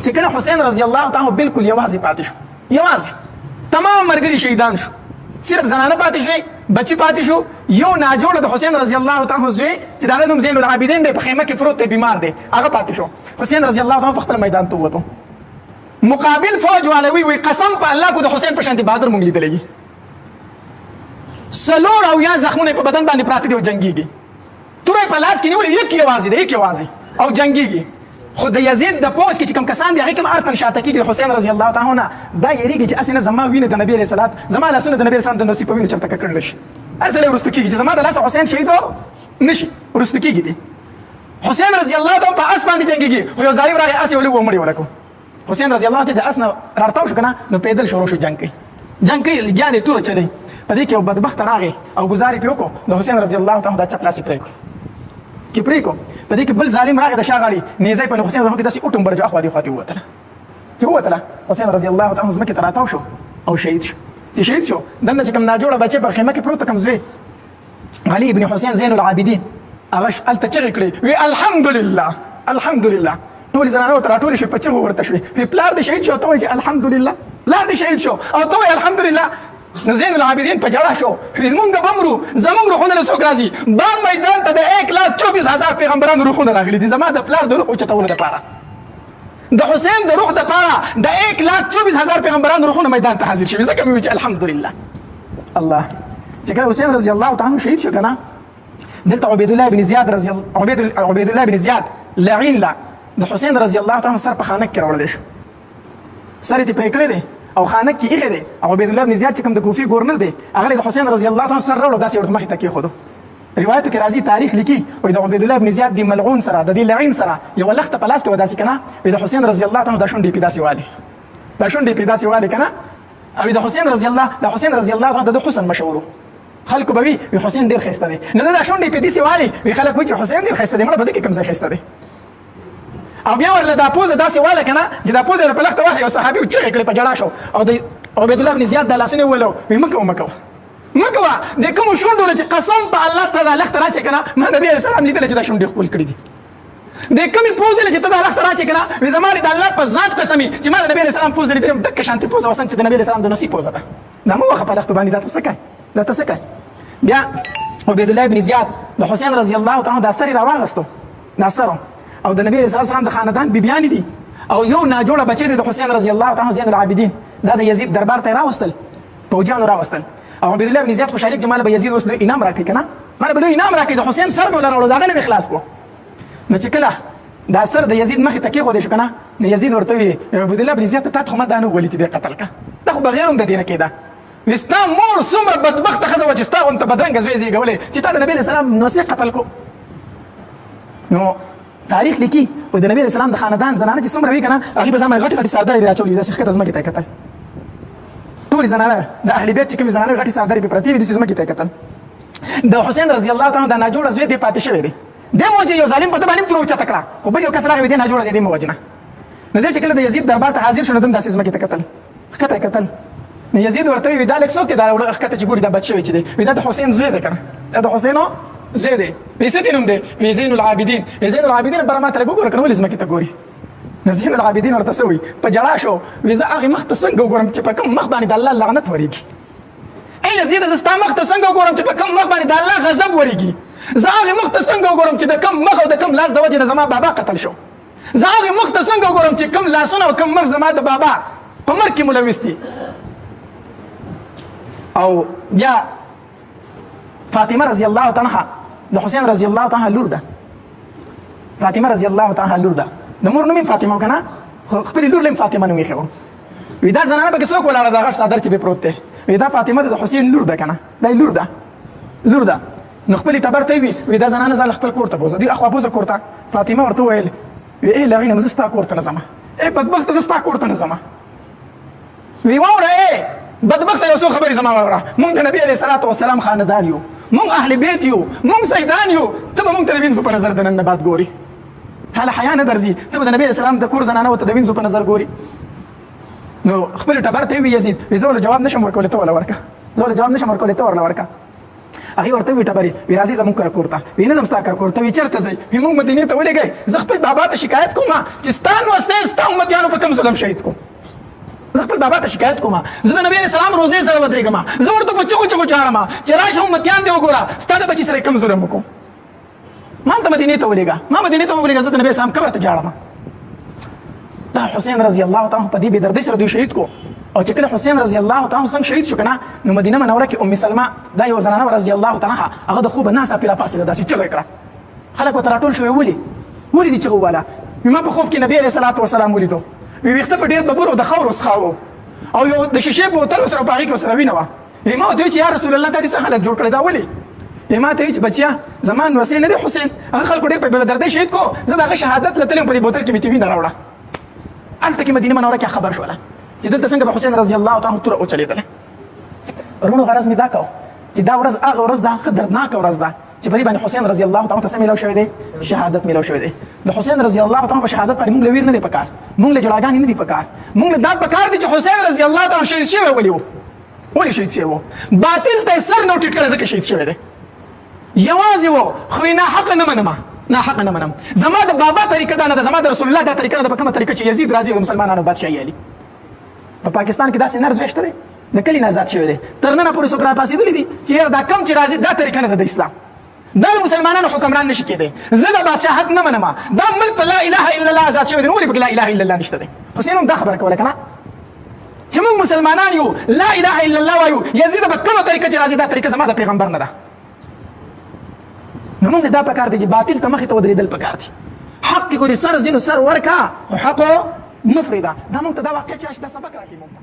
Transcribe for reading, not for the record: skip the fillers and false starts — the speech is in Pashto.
چې کله حسین رضی الله تعالی بالکل یوازې پاتې شو، یوازې تمام مرګري شهیدان شو، صرف زنانه پاتې شوې، بچی پاتې شو، یو ناجوړه د حسین رضی الله تعالی زوی چې د هغه نوم زین العابدین دی، په خیمه کې پروت دی، بیمار دی، هغه پاتې شو. حسین رضی الله تعالی په خپل میدان ته ووتو، مقابل فوج والوي وي قسم په الله کو د حسین په شان بهادر مونږ لیدلی، څلور او یا زخمونه په بدن باندې پراته دي او جنګيږي، تورې په لاس کې نیولې، یک یوازې دی، یک یوازې او جنګيږي. خو د یزید د پوج کې چې کوم کسان دي هغه کوم ارتن شاته کېږي حسین رضی الله تعالی عنہ دا یریږي چې اسنه زما وینه د نبی علیہ الصلوۃ، زما لاسونه د نبی علیہ السلام د نصیب وینه چرته کړل شي، ارسله ورستو کېږي چې زما د لاس حسین شهید نشي ورستو کېږي دي. حسین رضی الله تعالی په اس باندې جنګيږي، خو یو ظالم راغی اس ولې ومړي ولکو. حسین رضی الله تعالی اسنه راتاو شو کنه، نو پیدل شروع شو جنگ کوي، جنگ کوي لګیا دي تور چلی، په دې کې یو بدبخت راغی او گزارې پیو کو د حسین رضی الله تعالی د چپ لاس پرې کو چې پرې کو، په دې کې بل ظالم راغی د شاغړی نیزه په حسین زمو کې داسې اوټم برجو اخوا دی خاطی وته چې وته حسین رضی الله تعالی زمو کې تراتاو شو او شهید شو. چې شهید شو دنه چې کوم ناجوړه بچي په خیمه کې پروت کوم زوی علي ابن حسین زین العابدین هغه ال تچغ کړی وی الحمدلله الحمدلله، ټول زنانه تر ټول شي په چغ ورته شوی، په پلار د شهید شو ته وایي الحمدلله، پلار د شهید شو او ته وایي الحمدلله. زین العابدین په جړه شو، زمونږ بمرو زمونږ روحونه له څوک راځي، بام میدان ته د 1,24,000 پیغمبرانو روحونه راغلي دي، زما د پلار د روح اوچتولو دپاره، د حسین د روح دپاره د 1,24,000 پیغمبرانو روحونه میدان ته حاضر شوي، ځکه مې وایي چې الحمدلله. الله چې کله حسین رضی الله تعالی شهید شو کنه، دلته عبید الله بن زیاد عبید الله بن زیاد لعین لا د حسین رضی الله تعالی سر په خانک کې راوړل شو، سر یې پرې کړی دی او خانک کې ایښی دی، او عبید الله بن زیاد چې کوم د کوفي ګورنر دی هغه د حسین رضی الله تعالی سر راوړو، داسې ورته مخې ته کېښودو. روایتو کې راځي، تاریخ لیکي وایي د عبید الله بن زیاد د ملعون سره د دې لعین سره یوه لښته په لاس کې وه داسې کنه، وایي د حسین رضی الله تعالی دا شونډې پې داسې والي، دا شونډې پې داسې والي کنه، او د حسین رضی الله تعالی د حسن مشهور خلکو به وي حسین ډېر ښایسته دی، نو دا شونډې پې داسې والي، وایي خلک وایي چې حسین ډېر ښایسته دی، مړه په دې کې کوم ځای ښایسته دی. او بیا ورله دا پوزه داسې واله کنه چې دا پوزه په لښته واخې یو صحابي چغې کړې په جړا شو، او د عبید الله بن زیاد دا لاسونه وولو، وایي مه کوه مه کوه مه کوه، د کومو شونډو نه چې قسم په الله ته دا لښته راچې کنه، ما نبي علیه السلام لیدلی چې دا شونډې ښکل کړي دي، د کومې پوزې نه چې ته دا لښته راچې کنه، وایي زما د الله په ذات قسمي چې ما د نبي علیه السلام پوزه لیدلې یم دقه شانتې پوزه وسن چې د نبي علیه السلام د نصیب پوزه ده، دا مه وخه په لښتو باندې، دا ته څه کوې دا ته څه کوې. بیا عبید الله بن زیاد د حسین رضی الله تعالی دا سر یې راواغېستو، دا سر او د نبی علیه السلام د خاندان بیبیانې دي، او یو ناجوړه بچی دی د حسین رضی الله تعالی زین العابدین، دا د یزید دربار ته یې راوستل، پوجیانو راوستل، او عبید الله بن زیاد خوشحالي چې ماله به یزید اوس لوی انعام راکړي که نه، ماله به لوی انعام راکړي، د حسین سر به له راوړو د هغه نه به خلاص کړو. نو چې کله دا سر د یزید مخې ته کېښودی شو که نه، نو یزید ورته وویل عبید الله بن زیاد ته تا ته خو ما دا نه وولي چې دی قتل که، دا خو بغیر هم د دې نه کېده، وایي ستا مور څومره بدبخته ښځه وه چې ستا غونته بدرنګه زوی زېږولی چې تا د نبي علیه السلام نصیح قتل کو. نو تاریخ لیکي وایي د نبي علیه السلام د خاندان زنانه چې څومره وي که نه، هغې به ځان باندې غټې غټې سردارې راچولې، داسې ښکته ځمکې ته یې کتل، ټولې زنانه د اهل بیت چې کومې زنانې غټې سردارې پرې پرتې وي داسې ځمکې ته یې کتل. د حسین رضی الله تعالی دا ناجوړه زوی دی پاتې شوی دی، دې مو چې یو ظالم په ده باندې هم توره اوچته کړه، خو بل یو کس راغی دې ناجوړه دی دې مو وجنه. نو دې چې کله د یزید دربار ته حاضر شو نو ده هم داسې ځمکې ته کتل، ښکته یې کتل. نو یزید ورته وایي دا لږ څوک دی دا وړه ښکته چې ګوري دا بد شوی چې دی، وایي دا د حسین زوی دی که نه، دا د حسینو زوی دی، وایي څه دې نوم دی، وایي زین العابدین، وایي زین العابدین بره ما ته لږ وګوره که نه ولې ځمکې ته ګوري. نو زین العابدین ورته څه وایي په ژړا شو، وایي زه هغې مخ ته څنګه وګورم چې په کوم مخ باندې د الله لعنت ورېږي، ای یزیده زه ستا مخ ته څنګه وګورم چې په کوم مخ باندې د الله غضب ورېږي، زه هغې مخ ته څنګه وګورم چې د کوم مخ او د کوم لاس د وجې نه زما بابا قتل شو، زه هغې مخ ته څنګه وګورم چې کوم لاسونه او کوم مخ زما د بابا په مرګ کې ملوث دي. او بیا فاطمه رضی الله تعالی عنها د حسین رضی الله تعالی لور ده، فاطمه رضی الله تعالی لور ده، د مور نوم یې فاطمه که نه، خو خپلې لور له یې فاطمه نوم ایښی و. وایي دا زنانه پکې څوک ولاړه دا غټ څادر چې پې پروت دی، وایي دا فاطمه د حسین لور ده که نه، دا یې لور ده. نو خپلې ټبر ته یې وایي دا زنانه ځه خپل کور ته بوځه، دوی اخوا بوځه کور ته. فاطمه ورته وویل وایي ای لعینه زه ستا کور ته نه ځمه، ای بدبخته زه ستا کور ته نه ځمه. وایي واوره ای بدبخته یو څو خبرې زما واوره، مونږ د نبي علیه الصلاة والسلام خاندان یو، مونږ اهل بیت یو، مونږ سیدان یو، ته به مونږ ته د وینځو په نظر د نن نه بعد ګوري، حاله حیا نه درځي، ته به د نبي علیه السلام د کور زنانه ورته د وینځو په نظر ګوري. نو خپلې ټبر ته یې وویل یزید وایي زه ورله جواب نشم ورکولی ته ورله ورکړه، زه ورله جواب نشم ورکولی ته ورله ورکړه. هغې ورته وویل ټبرې وایي راځئ زموږ کره کور ته، وایي نه ځم ستا کور ته، وایي چېرته ځئ، وایي موږ مدینې ته ولېږئ، زه خپل بابا ته شکایت کوم چې ستا نوستی ستا امتیانو په ظلم شهید کو. زه خپل بابا ته شکایت کوم، زه د نبی علیه السلام روزې سره ودرېږم، زه ورته په چغو چغو ژاړم چې راشه امتیان دې وګوره ستا د بچي سره یې کوم ظلم وکړو. ما ته مدینې ته ولېږه، ما مدینې ته وولېږه، زه د نبي اسلام قبر ته ژاړم. دا حسین رضی الله تعالی په دې بې دردۍ سره دوی شهید کو. او چې کله حسین رضی الله تعالی څنګه شهید شو کنه، نو مدینه منوره کې ام سلمہ دا یو زنانه رضی الله تعالی عنها، هغه د خوبه ناسه پیرا پاسېده، داسې چغه یې کړه. خلک ورته راټول شوي، ولې دې چغه وواله؟ ما په خوب کې نبی علیه الصلاة والسلام ولیدو، ویښته په ډېر ببرو د خاورو څخه و، او یو د شیشې بوتل ورسره په هغې کې ورسره وینه وه. ما ورته ویل چې یا رسول الله دا دې څه حالت جوړ کړی، دا ولې؟ ما ته ویل چې بچیا زما نوسې نه دی حسین، هغه خلکو ډېر په بې دردۍ شهید کو، زه د هغه شهادت له تلم په دې بوتل کې مې وینه راوړه. هلته کې مدینه منوره کې خبر شوله چې دلته څنګه به حسین رضی الله تعالی توره وچلېدله. وروڼو غرض مې دا کو چې دا ورځ هغه ورځ ده، ښه دردناکه ورځ ده چې په دې باندې حسین رضی الله تعالی ته څه میلاو شوی دی؟ شهادت میلاو شوی دی. د حسین رضی الله تعالی په شهادت باندې موږ له ویر نه دی پکار، موږ له جړاګانې نه دی پکار، موږ له دا پکار دی چې حسین رضی الله تعالی شهید شوی ولې و؟ ولې شهید شوی و؟ باطل ته یې سر نه و ټیټ کړی ځکه شهید شوی دی. یوازې و، خو یې ناحقه نه منم، ناحقه نه منم. زما د بابا طریقه دا نه ده، زما د رسول الله دا طریقه نه ده. په کومه طریقه چې یزید راځي او مسلمانانو بادشاهي علي په پاکستان کې داسې نرز ویشته دی، د کلي نه آزاد شوی دی، تر ننه پورې څوک راپاڅېدلي دي چې یاره دا کم چې راځي دا طریقه نه ده د اسلام، دا مسلمانانو حکمران نشي کېدی. زه د بادشاهت نه منم، دا ملک په لا اله الا الله آزاد شوی دی، نو ولې پکې لا اله الا الله نشته دی؟ حسین هم دا خبره کوله که نه چې موږ مسلمانان یو، لا اله الا الله وایو، یزید په کومه طریقه چې راځي دا طریقه زما د پیغمبر نه ده. نو موږ دا پکار دی چې باطل ته مخې ته ودرېدل پکار دي. حق کې کو دې سر ځینو سر ورکه، خو حقو مه فرېږده. دا موږ ته دا واقع چې دا سبق راکړي موږ ته.